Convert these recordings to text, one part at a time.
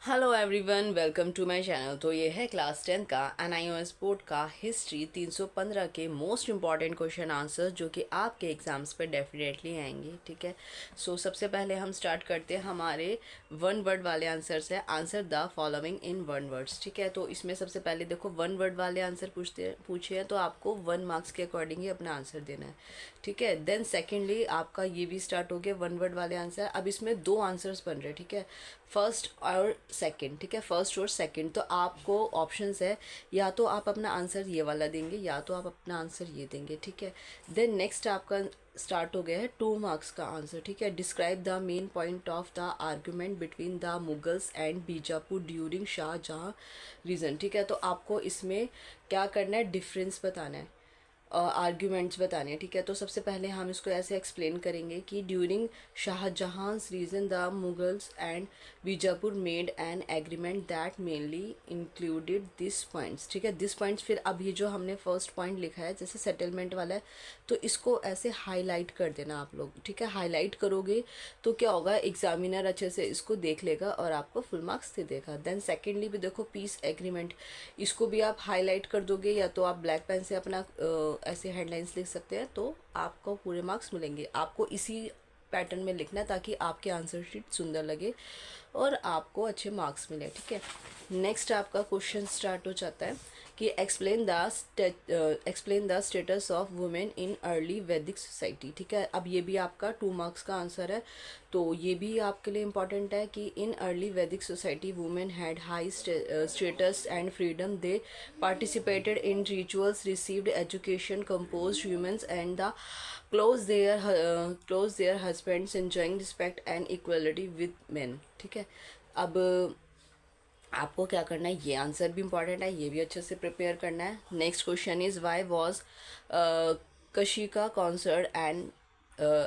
Hello everyone, welcome to my channel. तो ये है क्लास 10 का एनआईओएस बोर्ड का हिस्ट्री 315 के मोस्ट इंपॉर्टेंट क्वेश्चन आंसर जो कि आपके एग्जाम्स पे डेफिनेटली आएंगे। ठीक है, सबसे पहले हम स्टार्ट करते हैं हमारे वन वर्ड वाले आंसर से। Answer the following in one words. ठीक है, तो इसमें सबसे पहले देखो वन वर्ड वाले आंसर पूछे हैं तो आपको 1 मार्क्स के अकॉर्डिंग ही अपना आंसर देना है। ठीक है, देन सेकेंडली आपका ये भी स्टार्ट हो गया वन वर्ड वाले आंसर। अब इसमें दो आंसर्स बन रहे हैं। ठीक है, फर्स्ट और सेकंड। ठीक है, फर्स्ट और सेकंड। तो आपको ऑप्शंस है, या तो आप अपना आंसर ये वाला देंगे या तो आप अपना आंसर ये देंगे। ठीक है, देन नेक्स्ट आपका स्टार्ट हो गया है 2 मार्क्स का आंसर। ठीक है, describe the main point of the argument between the Mughals and Bijapur during Shah Jahan region. ठीक है, तो आपको इसमें क्या करना है, डिफरेंस बताना है, आर्ग्यूमेंट्स बताने हैं। ठीक है, तो सबसे पहले हम इसको ऐसे एक्सप्लेन करेंगे कि during Shah Jahan region the Mughals and Bijapur made an agreement that mainly included this points. ठीक है, दिस पॉइंट्स। फिर अब ये जो हमने फर्स्ट पॉइंट लिखा है जैसे सेटलमेंट वाला है, तो इसको ऐसे हाईलाइट कर देना आप लोग। ठीक है, हाईलाइट करोगे तो क्या होगा, एग्जामिनर अच्छे से इसको देख लेगा और आपको फुल मार्क्स दे देगा। देन सेकेंडली भी देखो पीस एग्रीमेंट, इसको भी आप हाईलाइट कर दोगे या तो आप ब्लैक पेन से अपना ऐसे हेडलाइंस लिख सकते हैं, तो आपको पूरे मार्क्स मिलेंगे। आपको इसी पैटर्न में लिखना है ताकि आपके आंसर शीट सुंदर लगे और आपको अच्छे मार्क्स मिले। ठीक है, नेक्स्ट आपका क्वेश्चन स्टार्ट हो जाता है कि explain the status of women in early Vedic society. ठीक है, अब ये भी आपका 2 मार्क्स का आंसर है, तो ये भी आपके लिए इम्पॉर्टेंट है कि in early Vedic society women had high status and freedom. They participated in rituals, received education, compose humans and the close their husbands, enjoying respect and equality with men. ठीक है, अब आपको क्या करना है, ये आंसर भी इम्पॉर्टेंट है, ये भी अच्छे से प्रिपेयर करना है। Next question is why was Kanishka considered and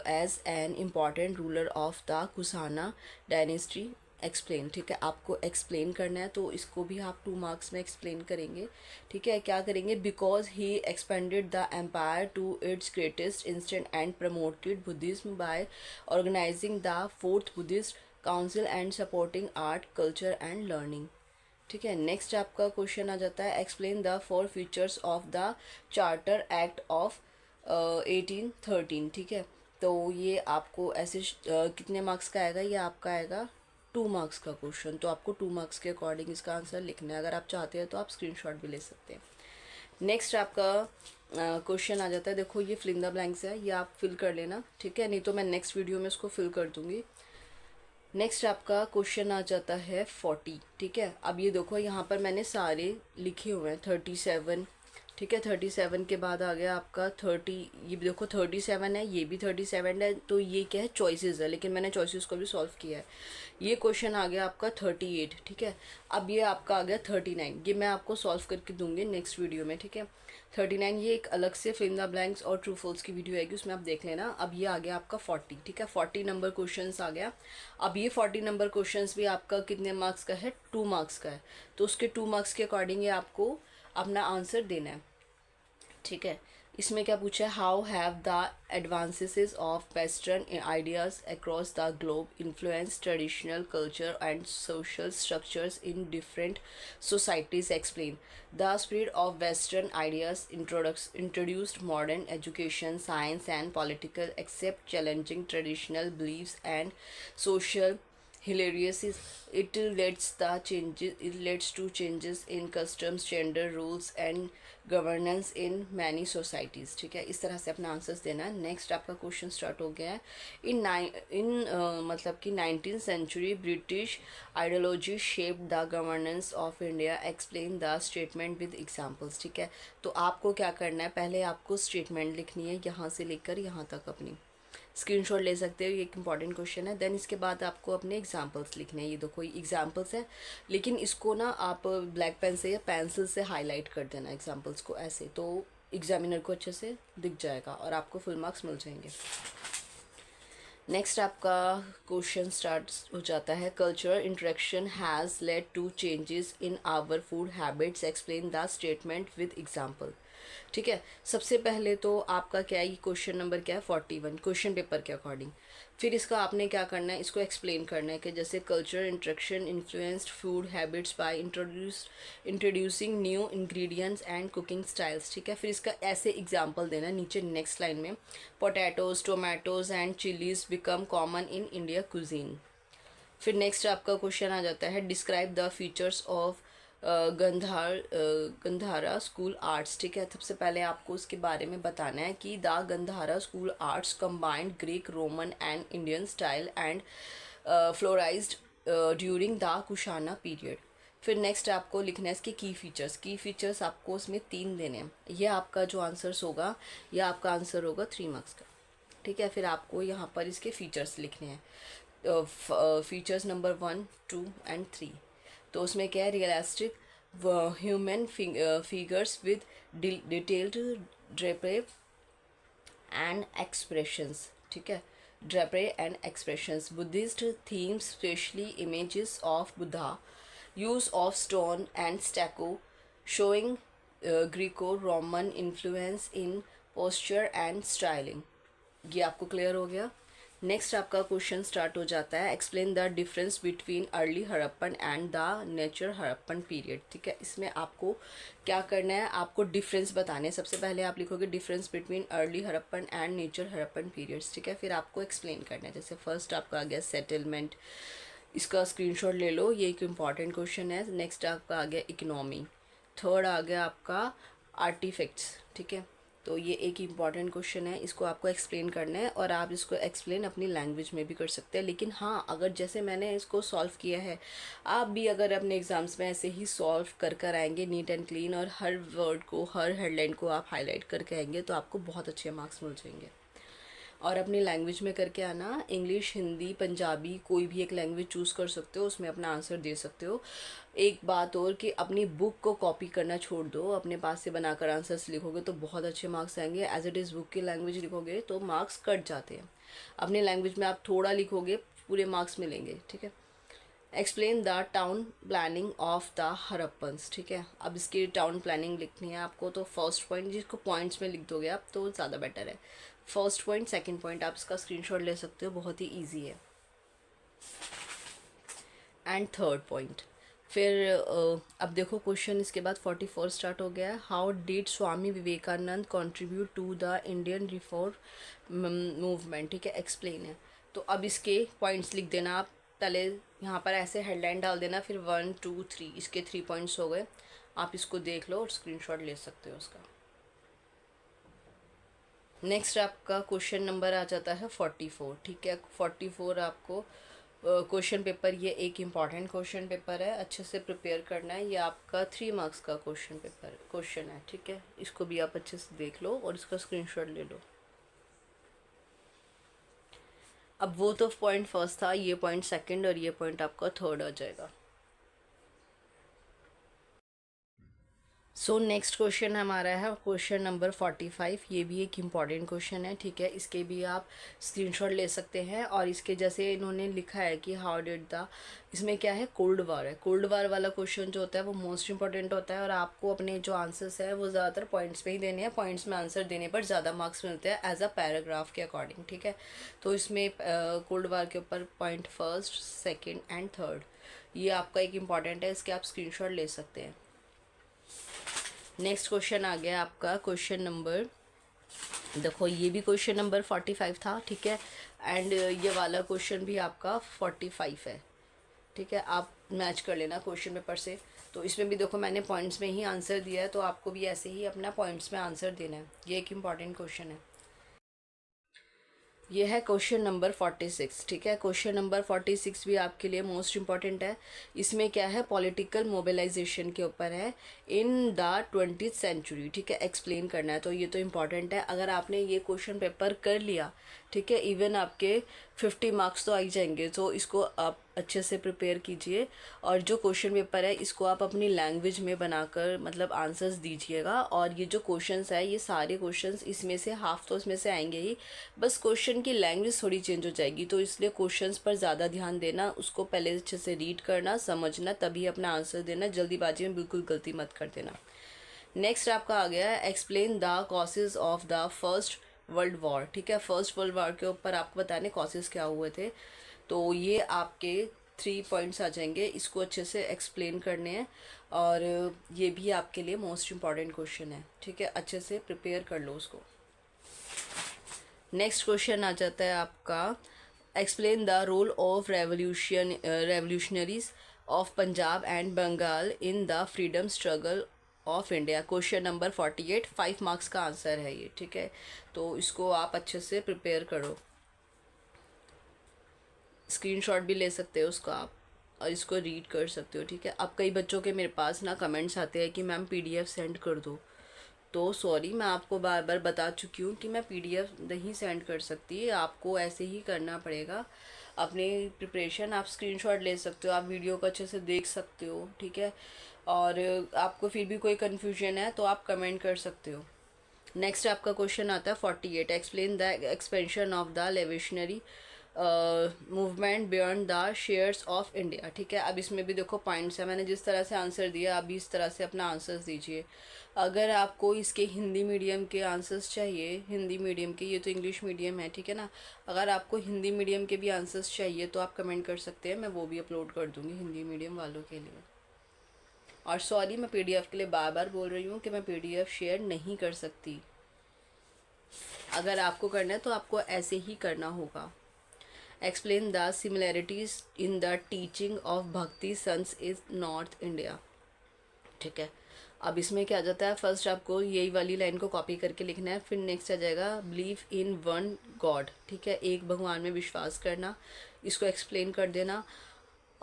as an important ruler of the Kushana dynasty. Explain. ठीक है, आपको एक्सप्लेन करना है, तो इसको भी आप 2 मार्क्स में एक्सप्लेन करेंगे। ठीक है, क्या करेंगे, because he expanded the empire to its greatest instant and promoted Buddhism by organising the fourth Buddhist council and supporting art culture and learning. ठीक है, नेक्स्ट आपका क्वेश्चन आ जाता है, explain the 4 features of the charter act of 1813। ठीक है, तो ये आपको ऐसे कितने मार्क्स का आएगा, ये आपका आएगा 2 मार्क्स का क्वेश्चन। तो आपको 2 मार्क्स के अकॉर्डिंग इसका आंसर लिखना है। अगर आप चाहते हैं तो आप स्क्रीनशॉट भी ले सकते हैं। नेक्स्ट आपका क्वेश्चन आ जाता है, देखो ये फिल इन द ब्लैंक्स है, ये आप फिल कर लेना। ठीक है, नहीं तो मैं नेक्स्ट वीडियो में इसको फिल कर दूंगी। नेक्स्ट आपका क्वेश्चन आ जाता है 40। ठीक है, अब ये देखो यहाँ पर मैंने सारे लिखे हुए हैं 37। ठीक है, 37 के बाद आ गया आपका 30। ये भी देखो 37 है, ये भी 37 है, तो ये क्या है, चॉइसेस है, लेकिन मैंने चॉइसेस को भी सॉल्व किया है। ये क्वेश्चन आ गया आपका 38। ठीक है, अब ये आपका आ गया 39, ये मैं आपको सॉल्व करके दूंगी नेक्स्ट वीडियो में। ठीक है, 39 ये एक अलग से फिल इन द ब्लैंक्स और ट्रू फॉल्स की वीडियो आएगी, उसमें आप देख लेना। अब ये आ गया आपका 40। ठीक है, 40 नंबर क्वेश्चन आ गया। अब ये 40 नंबर क्वेश्चन भी आपका कितने मार्क्स का है, 2 मार्क्स का है, तो उसके 2 मार्क्स के अकॉर्डिंग ये आपको अपना आंसर देना है। ठीक है, इसमें क्या पूछा है, how have the advances of western ideas across the globe influence traditional culture and social structures in different societies. Explain the spread of western ideas introduced modern education, science and political except challenging traditional believes and social hilarious is it leads to changes in customs, gender rules and governance in many societies। ठीक है, इस तरह से अपना answers देना है। Next आपका question start हो गया है, मतलब कि 19th century British ideology shaped the governance of India. Explain the statement with examples. ठीक है, तो आपको क्या करना है, पहले आपको स्टेटमेंट लिखनी है यहाँ से लेकर यहाँ तक, अपनी स्क्रीनशॉट ले सकते हो, ये एक इंपॉर्टेंट क्वेश्चन है। देन इसके बाद आपको अपने एग्जांपल्स लिखने हैं। ये देखो एग्जांपल्स है, लेकिन इसको ना आप ब्लैक पेन से या पेंसिल से हाईलाइट कर देना एग्जांपल्स को ऐसे, तो एग्जामिनर को अच्छे से दिख जाएगा और आपको फुल मार्क्स मिल जाएंगे। नेक्स्ट आपका क्वेश्चन स्टार्ट हो जाता है, cultural interaction has led to changes in our food habits. Explain the statement with example. ठीक है, सबसे पहले तो आपका क्या है, ये क्वेश्चन नंबर क्या है, 41 क्वेश्चन पेपर के अकॉर्डिंग। फिर इसका आपने क्या करना है, इसको एक्सप्लेन करना है कि जैसे culture interaction influenced food habits by introducing new ingredients and cooking styles, ठीक है। फिर इसका ऐसे एग्जांपल देना नीचे नेक्स्ट लाइन में, potatoes tomatoes and chillies become common in India cuisine. फिर नेक्स्ट आपका क्वेश्चन आ जाता है, describe the features of Gandhara school arts, ठीक है। सबसे पहले आपको उसके बारे में बताना है कि the Gandhara school arts combined Greek Roman and Indian style and flourished during the Kushana period. फिर नेक्स्ट आपको लिखना है इसके की फीचर्स आपको उसमें 3 देने हैं। यह आपका जो आंसर्स होगा, यह आपका आंसर होगा 3 मार्क्स का, ठीक है। फिर आपको यहाँ पर इसके फीचर्स लिखने हैं, फीचर्स नंबर 1, 2 एंड 3। तो उसमें क्या है, realistic human figures with detailed drapery and expressions, ठीक है, drapery and expressions, Buddhist themes specially images of Buddha, use of stone and stucco showing Greco-Roman influence in posture and styling। ये आपको clear हो गया। नेक्स्ट आपका क्वेश्चन स्टार्ट हो जाता है, explain the difference between early Harappan and the nature Harappan period, ठीक है। इसमें आपको क्या करना है, आपको डिफरेंस बताने हैं। सबसे पहले आप लिखोगे difference between early Harappan and nature Harappan periods, ठीक है। फिर आपको एक्सप्लेन करना है। जैसे फर्स्ट आपका आ गया सेटलमेंट, इसका स्क्रीनशॉट ले लो, ये एक इम्पॉर्टेंट क्वेश्चन है। नेक्स्ट आपका आ गया इकोनॉमी, थर्ड आ गया आपका आर्टिफैक्ट्स, ठीक है। तो ये एक इम्पॉर्टेंट क्वेश्चन है, इसको आपको एक्सप्लेन करना है और आप इसको एक्सप्लेन अपनी लैंग्वेज में भी कर सकते हैं। लेकिन हाँ, अगर जैसे मैंने इसको सॉल्व किया है, आप भी अगर अपने एग्ज़ाम्स में ऐसे ही सॉल्व कर आएंगे नीट एंड क्लीन, और हर वर्ड को, हर हेडलाइन को आप हाईलाइट करके आएंगे, तो आपको बहुत अच्छे मार्क्स मिल जाएंगे। और अपनी लैंग्वेज में करके आना, इंग्लिश, हिंदी, पंजाबी, कोई भी एक लैंग्वेज चूज़ कर सकते हो, उसमें अपना आंसर दे सकते हो। एक बात और कि अपनी बुक को कॉपी करना छोड़ दो, अपने पास से बनाकर आंसर्स लिखोगे तो बहुत अच्छे मार्क्स आएंगे। एज इट इज़ बुक की लैंग्वेज लिखोगे तो मार्क्स कट जाते हैं। अपनी लैंग्वेज में आप थोड़ा लिखोगे, पूरे मार्क्स मिलेंगे, ठीक है। Explain the town planning of the Harappans, ठीक है। अब इसकी टाउन प्लानिंग लिखनी है आपको, तो फर्स्ट पॉइंट जिसको पॉइंट्स में लिख दोगे आप तो ज़्यादा बेटर है। फर्स्ट पॉइंट, सेकंड पॉइंट आप इसका स्क्रीनशॉट ले सकते हो, बहुत ही इजी है। एंड थर्ड पॉइंट, फिर अब देखो क्वेश्चन इसके बाद 44 स्टार्ट हो गया है। How did Swami Vivekananda contribute to the Indian reform movement, ठीक है, एक्सप्लेन है। तो अब इसके पॉइंट्स लिख देना आप, पहले यहाँ पर ऐसे हेडलाइन डाल देना, फिर 1, 2, 3, इसके 3 पॉइंट्स हो गए। आप इसको देख लो और स्क्रीनशॉट ले सकते हो उसका। नेक्स्ट आपका क्वेश्चन नंबर आ जाता है 44, ठीक है। 44 आपको क्वेश्चन पेपर, ये एक इम्पॉर्टेंट क्वेश्चन पेपर है, अच्छे से प्रिपेयर करना है। ये आपका 3 मार्क्स का क्वेश्चन है, ठीक है। इसको भी आप अच्छे से देख लो और इसका स्क्रीनशॉट ले लो। अब वो तो पॉइंट फर्स्ट था, ये पॉइंट सेकंड और ये पॉइंट आपका थर्ड आ जाएगा। सो नेक्स्ट क्वेश्चन हमारा है क्वेश्चन नंबर 45। ये भी एक इम्पॉर्टेंट क्वेश्चन है, ठीक है। इसके भी आप स्क्रीनशॉट ले सकते हैं। और इसके जैसे इन्होंने लिखा है कि हाउ डिड द, इसमें क्या है, कोल्ड वार है। कोल्ड वार वाला क्वेश्चन जो होता है वो मोस्ट इंपॉर्टेंट होता है, और आपको अपने जो आंसर्स है वो ज़्यादातर पॉइंट्स पे ही देने हैं। पॉइंट्स में आंसर देने पर ज़्यादा मार्क्स मिलते हैं एज अ पैराग्राफ के अकॉर्डिंग, ठीक है। तो इसमें कोल्ड वार के ऊपर point first, second and third, ये आपका एक इम्पॉर्टेंट है, इसके आप स्क्रीनशॉट ले सकते हैं। नेक्स्ट क्वेश्चन आ गया आपका क्वेश्चन नंबर, देखो ये भी क्वेश्चन नंबर 45 था, ठीक है। एंड ये वाला क्वेश्चन भी आपका 45 है, ठीक है। आप मैच कर लेना क्वेश्चन पेपर से। तो इसमें भी देखो मैंने पॉइंट्स में ही आंसर दिया है, तो आपको भी ऐसे ही अपना पॉइंट्स में आंसर देना है। ये एक इम्पॉर्टेंट क्वेश्चन है। ये है क्वेश्चन नंबर 46, ठीक है। क्वेश्चन नंबर 46 भी आपके लिए मोस्ट इम्पॉर्टेंट है। इसमें क्या है, पॉलिटिकल मोबिलाइजेशन के ऊपर है इन द 20th सेंचुरी, ठीक है, एक्सप्लेन करना है। तो ये तो इम्पॉर्टेंट है। अगर आपने ये क्वेश्चन पेपर कर लिया, ठीक है, इवन आपके 50 मार्क्स तो आ ही जाएंगे। तो इसको आप अच्छे से प्रिपेयर कीजिए, और जो क्वेश्चन पेपर है इसको आप अपनी लैंग्वेज में बनाकर मतलब आंसर्स दीजिएगा। और ये जो क्वेश्चंस है, ये सारे क्वेश्चंस इसमें से हाफ तो इसमें से आएंगे ही, बस क्वेश्चन की लैंग्वेज थोड़ी चेंज हो जाएगी। तो इसलिए क्वेश्चंस पर ज़्यादा ध्यान देना, उसको पहले अच्छे से रीड करना, समझना, तभी अपना आंसर देना। जल्दीबाजी में बिल्कुल गलती मत कर देना। नेक्स्ट आपका आ गया है, explain the causes of the first world war, ठीक है। फर्स्ट वर्ल्ड वॉर के ऊपर आपको बताने कॉजेस क्या हुए थे। तो ये आपके 3 पॉइंट्स आ जाएंगे, इसको अच्छे से एक्सप्लेन करने हैं और ये भी आपके लिए मोस्ट इम्पॉर्टेंट क्वेश्चन है, ठीक है। अच्छे से प्रिपेयर कर लो उसको। नेक्स्ट क्वेश्चन आ जाता है आपका, explain the role of revolutionaries of Punjab and Bengal in the freedom struggle of India. Question number 48, 5 marks का आंसर है ये, ठीक है। तो इसको आप अच्छे से प्रिपेयर करो, स्क्रीनशॉट भी ले सकते हो उसका आप और इसको रीड कर सकते हो, ठीक है। अब कई बच्चों के मेरे पास ना कमेंट्स आते हैं कि मैम पीडीएफ सेंड कर दो, तो सॉरी, मैं आपको बार बार बता चुकी हूँ कि मैं पीडीएफ नहीं सेंड कर सकती, आपको ऐसे ही करना पड़ेगा। अपने प्रिपरेशन आप स्क्रीनशॉट ले सकते हो, आप वीडियो को अच्छे से देख सकते हो, ठीक है। और आपको फिर भी कोई कन्फ्यूजन है तो आप कमेंट कर सकते हो। नेक्स्ट आपका क्वेश्चन आता है 48, explain the expansion of the revolutionary movement beyond the shores of India, ठीक है। अब इसमें भी देखो पॉइंट्स है, मैंने जिस तरह से आंसर दिया आप भी इस तरह से अपना आंसर्स दीजिए। अगर आपको इसके हिंदी मीडियम के आंसर्स चाहिए, हिंदी मीडियम के, ये तो इंग्लिश मीडियम है, ठीक है ना। अगर आपको हिंदी मीडियम के भी आंसर्स चाहिए तो आप कमेंट कर सकते हैं, मैं वो भी अपलोड कर दूँगी हिंदी मीडियम वालों के लिए। और सॉरी, मैं पीडीएफ के लिए बार बार बोल रही हूँ कि मैं पीडीएफ शेयर नहीं कर सकती। अगर आपको करना है तो आपको ऐसे ही करना होगा। Explain the similarities in the teaching of भक्ति संस इज नॉर्थ इंडिया, ठीक है। अब इसमें क्या आ जाता है, फर्स्ट आपको यही वाली लाइन को कॉपी करके लिखना है, फिर नेक्स्ट आ जाएगा बिलीव इन वन गॉड, ठीक है, एक भगवान में विश्वास करना, इसको एक्सप्लेन कर देना।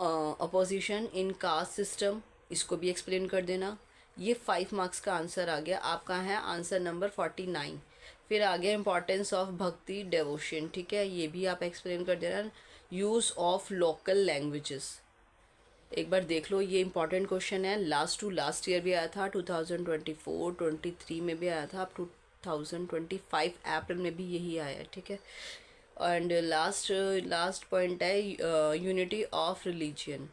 अपोजिशन इन कास्ट सिस्टम, इसको भी एक्सप्लेन कर देना। ये 5 मार्क्स का आंसर आ गया आपका, है आंसर नंबर 49। फिर आ गया इंपॉर्टेंस ऑफ भक्ति डेवोशन, ठीक है, ये भी आप एक्सप्लेन कर देना। यूज़ ऑफ लोकल लैंग्वेजेस, एक बार देख लो, ये इंपॉर्टेंट क्वेश्चन है, लास्ट टू लास्ट ईयर भी आया था, 2024-23 में भी आया था, अब 2025 अप्रैल में भी यही आया है, ठीक है। एंड लास्ट पॉइंट है यूनिटी ऑफ रिलीजियन,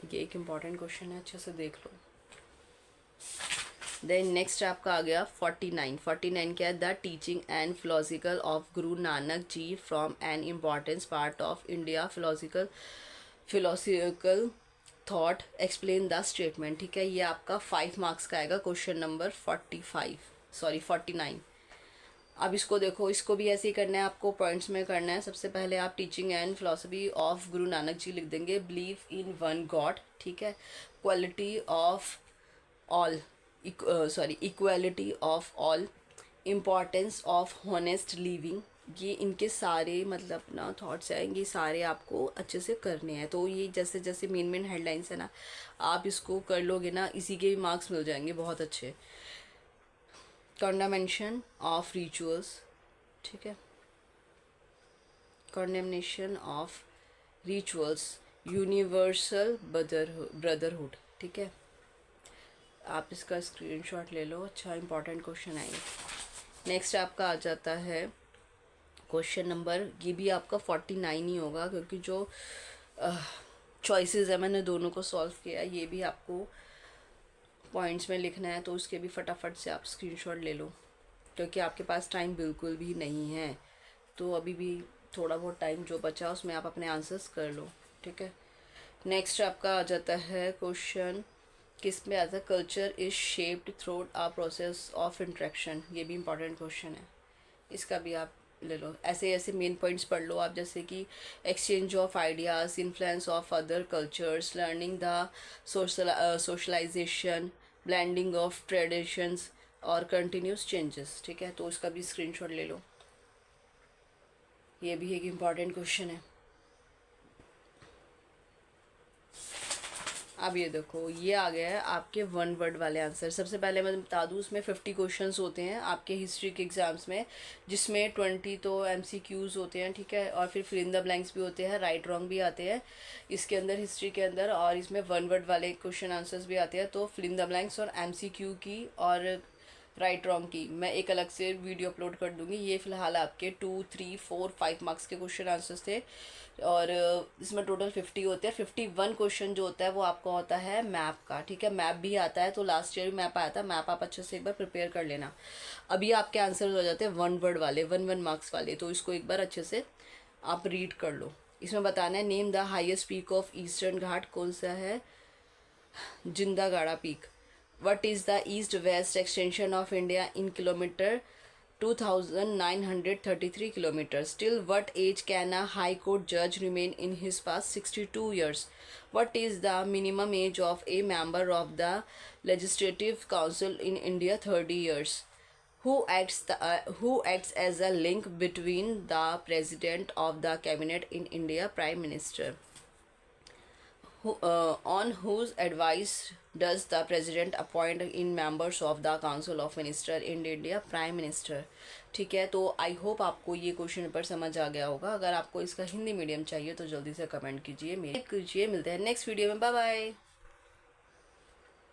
ये एक इम्पॉर्टेंट क्वेश्चन है, अच्छे से देख लो। देन नेक्स्ट आपका आ गया 49 क्या है, the teaching and philosophical of Guru Nanak ji from an importance part of India philosophical thought, explain the statement, ठीक है। ये आपका 5 मार्क्स का आएगा, क्वेश्चन नंबर 49। अब इसको देखो, इसको भी ऐसे ही करना है, आपको पॉइंट्स में करना है। सबसे पहले आप teaching and philosophy of Guru Nanak जी लिख देंगे, बिलीव इन वन गॉड, ठीक है। Quality of all, equality of all, importance of honest living, ये इनके सारे मतलब ना थॉट्स आएंगे, सारे आपको अच्छे से करने हैं। तो ये जैसे जैसे मेन हेडलाइंस है ना, आप इसको कर लोगे ना, इसी के भी मार्क्स मिल जाएंगे बहुत अच्छे। कंडेमनेशन ऑफ रिचुअल्स, ठीक है, condemnation of rituals, universal brotherhood, ठीक है। आप इसका स्क्रीनशॉट ले लो, अच्छा इंपॉर्टेंट क्वेश्चन है ये। नेक्स्ट आपका आ जाता है क्वेश्चन नंबर, ये भी आपका 49 ही होगा क्योंकि जो चॉइसेस है मैंने दोनों को सॉल्व किया, ये भी आपको पॉइंट्स में लिखना है, तो उसके भी फटाफट से आप स्क्रीनशॉट ले लो क्योंकि आपके पास टाइम बिल्कुल भी नहीं है। तो अभी भी थोड़ा बहुत टाइम जो बचा उसमें आप अपने आंसर्स कर लो, ठीक है। नेक्स्ट आपका आ जाता है क्वेश्चन, किस में आता है, culture is shaped through a process of interaction, ये भी इंपॉर्टेंट क्वेश्चन है, इसका भी आप ले लो। ऐसे ऐसे मेन पॉइंट्स पढ़ लो आप, जैसे कि exchange of ideas, influence of other cultures, learning the socialisation, blending of traditions और कंटिन्यूस चेंजेस, ठीक है। तो इसका भी स्क्रीनशॉट ले लो, ये भी एक इम्पॉर्टेंट क्वेश्चन है। अब ये देखो, ये आ गया है आपके वन वर्ड वाले आंसर। सबसे पहले मैं बता दूँ, उसमें 50 क्वेश्चंस होते हैं आपके हिस्ट्री के एग्जाम्स में, जिसमें 20 तो MCQs होते हैं, ठीक है, और फिर फिल इन द ब्लैंक्स भी होते हैं, राइट रॉन्ग भी आते हैं इसके अंदर, हिस्ट्री के अंदर, और इसमें वन वर्ड वाले क्वेश्चन आंसर्स भी आते हैं। तो फिल इन द ब्लैंक्स और MCQ की और राइट रॉन्ग की मैं एक अलग से वीडियो अपलोड कर दूंगी। ये फिलहाल आपके 2, 3, 4, 5 मार्क्स के क्वेश्चन आंसर्स थे और इसमें टोटल 50 होते हैं। 51 क्वेश्चन जो होता है वो आपका होता है मैप का, ठीक है। मैप भी आता है, तो लास्ट ईयर भी मैप आया था। मैप आप अच्छे से एक बार प्रिपेयर कर लेना। अभी आपके आंसर हो जाते हैं 1 वर्ड वाले, 1 मार्क्स वाले, तो इसको एक बार अच्छे से आप रीड कर लो। इसमें बताना है name the highest peak of Eastern Ghat, कौन सा है? Jindhagada peak. What is the east-west extension of India in kilometer? 2,933 kilometers. Till what age can a High Court judge remain in his past 62 years? What is the minimum age of a member of the Legislative Council in India? 30 years. Who acts as a link between the President of the Cabinet in India, Prime Minister? On whose advice does the president appoint in members of the council of minister in India? Prime Minister। ठीक है, तो I hope आपको ये question paper समझ आ गया होगा। अगर आपको इसका हिंदी मीडियम चाहिए तो जल्दी से कमेंट कीजिए, मिलते हैं नेक्स्ट वीडियो में। Bye bye.